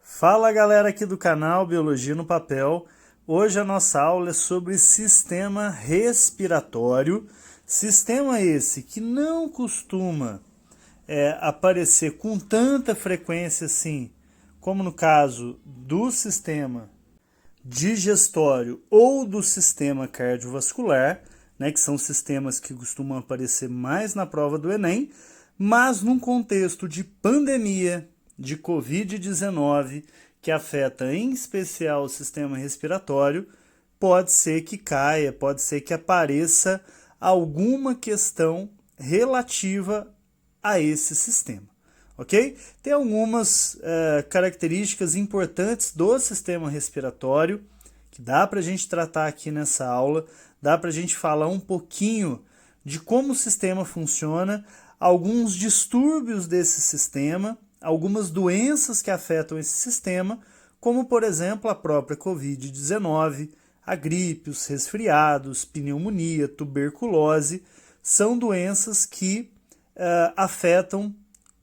Fala galera aqui do canal Biologia no Papel. Hoje a nossa aula é sobre sistema respiratório. Sistema esse que não costuma aparecer com tanta frequência assim, como no caso do sistema digestório ou do sistema cardiovascular, né, que são sistemas que costumam aparecer mais na prova do Enem, mas num contexto de pandemia, de Covid-19, que afeta em especial o sistema respiratório, pode ser que caia, pode ser que apareça alguma questão relativa a esse sistema, ok? Tem algumas características importantes do sistema respiratório que dá para a gente tratar aqui nessa aula, dá para a gente falar um pouquinho de como o sistema funciona, alguns distúrbios desse sistema, algumas doenças que afetam esse sistema, como por exemplo a própria Covid-19, a gripe, os resfriados, pneumonia, tuberculose, são doenças que afetam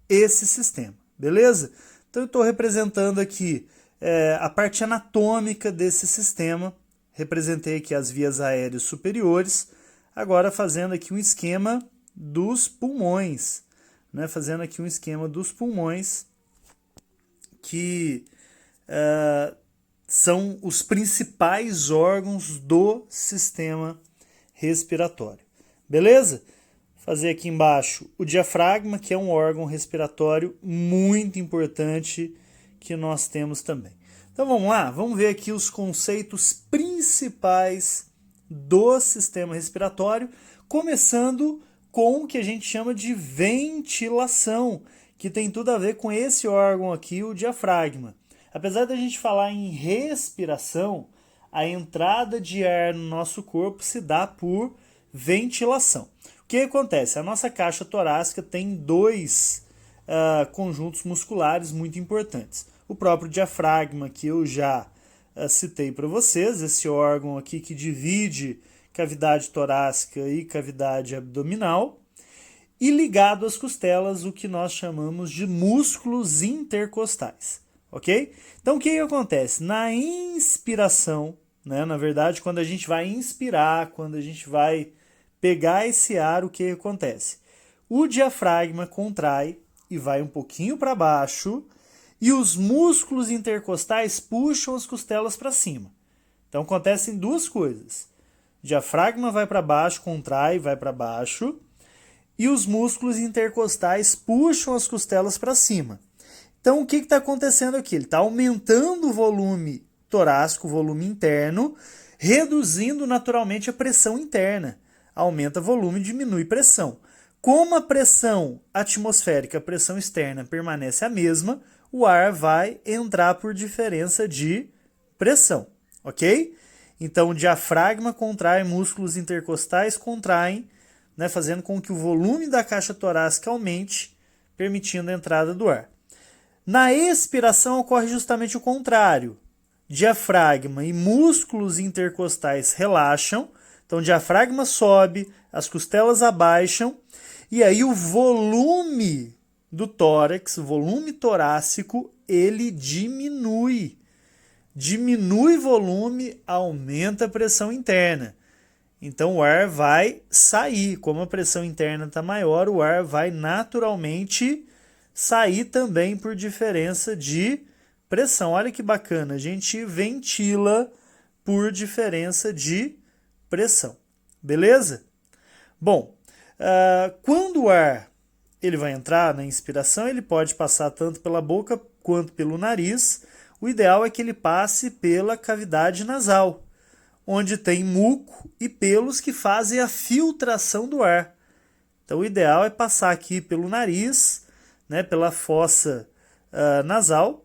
esse sistema, beleza? Então eu estou representando aqui a parte anatômica desse sistema, representei aqui as vias aéreas superiores, agora fazendo aqui um esquema dos pulmões, fazendo aqui um esquema dos pulmões, que são os principais órgãos do sistema respiratório. Beleza? Fazer aqui embaixo o diafragma, que é um órgão respiratório muito importante que nós temos também. Então vamos lá, vamos ver aqui os conceitos principais do sistema respiratório, começando com o que a gente chama de ventilação, que tem tudo a ver com esse órgão aqui, o diafragma. Apesar da gente falar em respiração, a entrada de ar no nosso corpo se dá por ventilação. O que acontece? A nossa caixa torácica tem dois conjuntos musculares muito importantes. O próprio diafragma, que eu já citei para vocês, esse órgão aqui que divide cavidade torácica e cavidade abdominal, e ligado às costelas, o que nós chamamos de músculos intercostais, ok? Então o que acontece? Na inspiração, na verdade, quando a gente vai inspirar, quando a gente vai pegar esse ar, o que acontece? O diafragma contrai e vai um pouquinho para baixo, e os músculos intercostais puxam as costelas para cima. Então acontecem duas coisas. O diafragma vai para baixo, contrai, vai para baixo, e os músculos intercostais puxam as costelas para cima. Então, o que está acontecendo aqui? Ele está aumentando o volume torácico, o volume interno, reduzindo naturalmente a pressão interna. Aumenta volume, diminui pressão. Como a pressão atmosférica, a pressão externa permanece a mesma, o ar vai entrar por diferença de pressão, ok? Então, o diafragma contrai, músculos intercostais contraem, fazendo com que o volume da caixa torácica aumente, permitindo a entrada do ar. Na expiração ocorre justamente o contrário. Diafragma e músculos intercostais relaxam, então o diafragma sobe, as costelas abaixam, e aí o volume do tórax, o volume torácico, ele diminui. Diminui volume, aumenta a pressão interna. Então o ar vai sair. Como a pressão interna está maior, o ar vai naturalmente sair também por diferença de pressão. Olha que bacana, a gente ventila por diferença de pressão. Beleza? Bom, quando o ar ele vai entrar na inspiração, ele pode passar tanto pela boca quanto pelo nariz. O ideal é que ele passe pela cavidade nasal, onde tem muco e pelos que fazem a filtração do ar. Então o ideal é passar aqui pelo nariz, pela fossa nasal,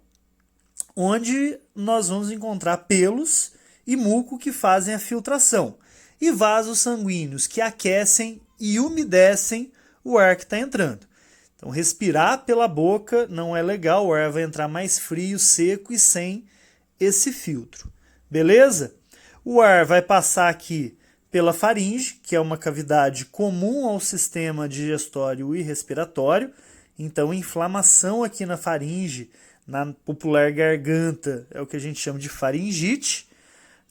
onde nós vamos encontrar pelos e muco que fazem a filtração, e vasos sanguíneos que aquecem e umedecem o ar que está entrando. Então, respirar pela boca não é legal, o ar vai entrar mais frio, seco e sem esse filtro. Beleza? O ar vai passar aqui pela faringe, que é uma cavidade comum ao sistema digestório e respiratório. Então, inflamação aqui na faringe, na popular garganta, é o que a gente chama de faringite.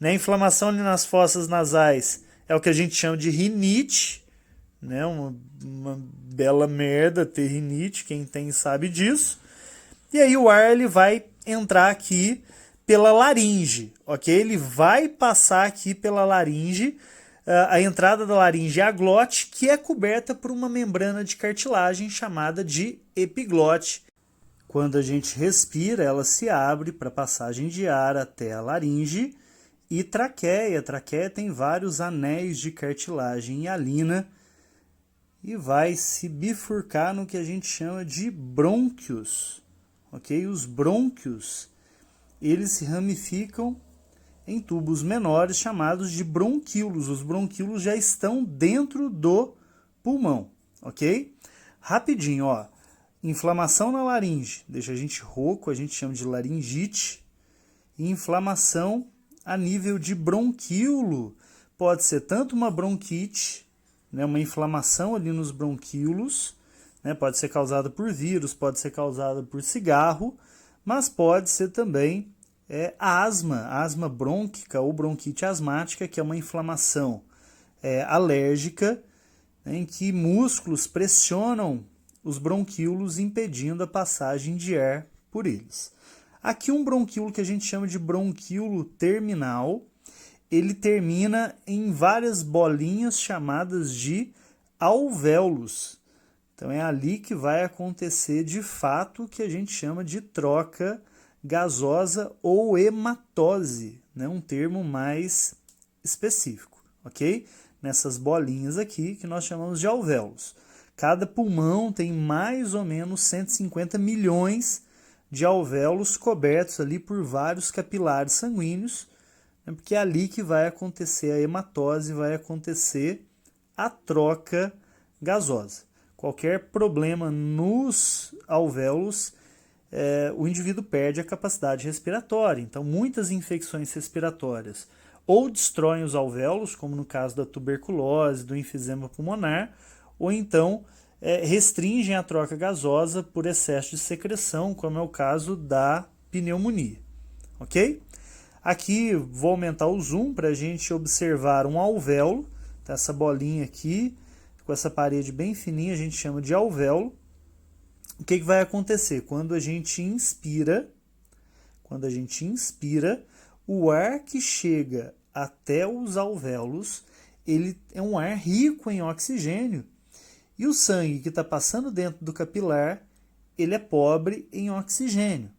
Né? Inflamação ali nas fossas nasais é o que a gente chama de rinite. Né? Uma bela merda ter rinite, quem tem sabe disso. E aí o ar ele vai entrar aqui pela laringe, ok? Ele vai passar aqui pela laringe. A entrada da laringe é a glote, que é coberta por uma membrana de cartilagem chamada de epiglote. Quando a gente respira, ela se abre para passagem de ar até a laringe. E traqueia. A traqueia tem vários anéis de cartilagem hialina e vai se bifurcar no que a gente chama de brônquios. Ok? Os brônquios, eles se ramificam em tubos menores chamados de bronquíolos. Os bronquíolos já estão dentro do pulmão, ok? Rapidinho, ó. Inflamação na laringe, deixa a gente rouco, a gente chama de laringite. E inflamação a nível de bronquíolo, pode ser tanto uma bronquite, né, uma inflamação ali nos bronquíolos, né, pode ser causada por vírus, pode ser causada por cigarro, mas pode ser também asma brônquica ou bronquite asmática, que é uma inflamação alérgica, né, em que músculos pressionam os bronquíolos, impedindo a passagem de ar por eles. Aqui um bronquíolo que a gente chama de bronquíolo terminal, ele termina em várias bolinhas chamadas de alvéolos. Então é ali que vai acontecer de fato o que a gente chama de troca gasosa ou hematose, né? Um termo mais específico, ok? Nessas bolinhas aqui que nós chamamos de alvéolos. Cada pulmão tem mais ou menos 150 milhões de alvéolos cobertos ali por vários capilares sanguíneos, né? Porque é ali que vai acontecer a hematose, vai acontecer a troca gasosa. Qualquer problema nos alvéolos, o indivíduo perde a capacidade respiratória. Então, muitas infecções respiratórias ou destroem os alvéolos, como no caso da tuberculose, do enfisema pulmonar, ou então restringem a troca gasosa por excesso de secreção, como é o caso da pneumonia. Ok? Aqui vou aumentar o zoom para a gente observar um alvéolo. Então, essa bolinha aqui, com essa parede bem fininha, a gente chama de alvéolo. O que vai acontecer? Quando a gente inspira, o ar que chega até os alvéolos, ele é um ar rico em oxigênio. E o sangue que está passando dentro do capilar, ele é pobre em oxigênio.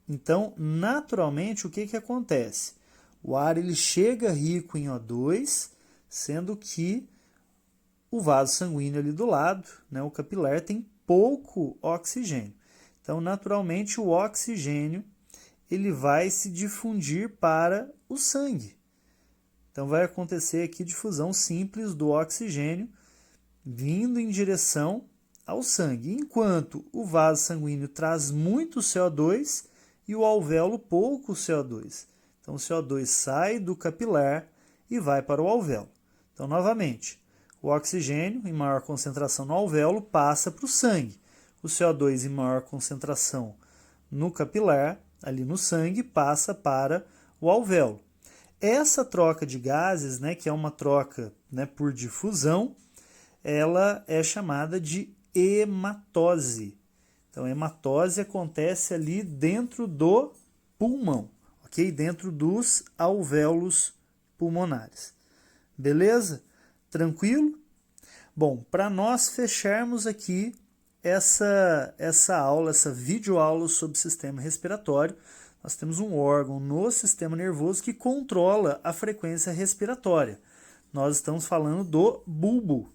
Então, naturalmente, o que acontece? O ar ele chega rico em O2, sendo que o vaso sanguíneo ali do lado, né, o capilar, tem pouco oxigênio. Então, naturalmente, o oxigênio ele vai se difundir para o sangue. Então, vai acontecer aqui difusão simples do oxigênio vindo em direção ao sangue, enquanto o vaso sanguíneo traz muito CO2 e o alvéolo pouco CO2. Então, o CO2 sai do capilar e vai para o alvéolo. Então, novamente, o oxigênio em maior concentração no alvéolo passa para o sangue. O CO2 em maior concentração no capilar, ali no sangue, passa para o alvéolo. Essa troca de gases, né, que é uma troca, né, por difusão, ela é chamada de hematose. Então, a hematose acontece ali dentro do pulmão, ok? Dentro dos alvéolos pulmonares. Beleza? Tranquilo? Bom, para nós fecharmos aqui essa aula, essa videoaula sobre o sistema respiratório, nós temos um órgão no sistema nervoso que controla a frequência respiratória. Nós estamos falando do bulbo.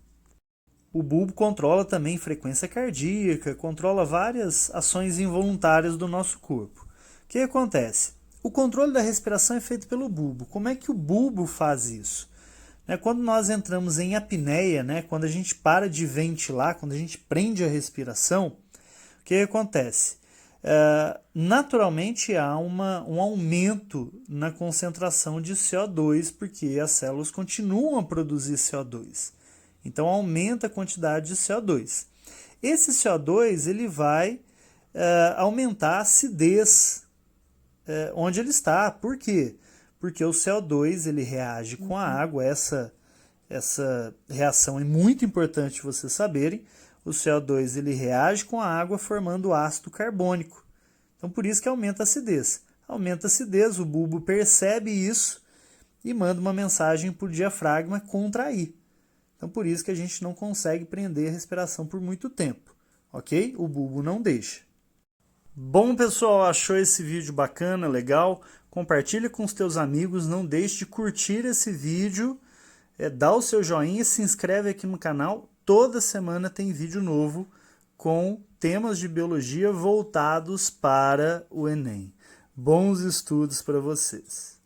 O bulbo controla também frequência cardíaca, controla várias ações involuntárias do nosso corpo. O que acontece? O controle da respiração é feito pelo bulbo. Como é que o bulbo faz isso? Quando nós entramos em apneia, quando a gente para de ventilar, quando a gente prende a respiração, o que acontece? naturalmente há um aumento na concentração de CO2, porque as células continuam a produzir CO2. Então aumenta a quantidade de CO2. Esse CO2 ele vai aumentar a acidez onde ele está. Por quê? Porque o CO2 ele reage com a água. Essa reação é muito importante vocês saberem. O CO2 ele reage com a água formando ácido carbônico. Então por isso que aumenta a acidez. Aumenta a acidez, o bulbo percebe isso e manda uma mensagem para o diafragma contrair. Então por isso que a gente não consegue prender a respiração por muito tempo, ok? O bulbo não deixa. Bom, pessoal, achou esse vídeo bacana, legal? Compartilhe com os teus amigos, não deixe de curtir esse vídeo, dá o seu joinha e se inscreve aqui no canal. Toda semana tem vídeo novo com temas de biologia voltados para o Enem. Bons estudos para vocês!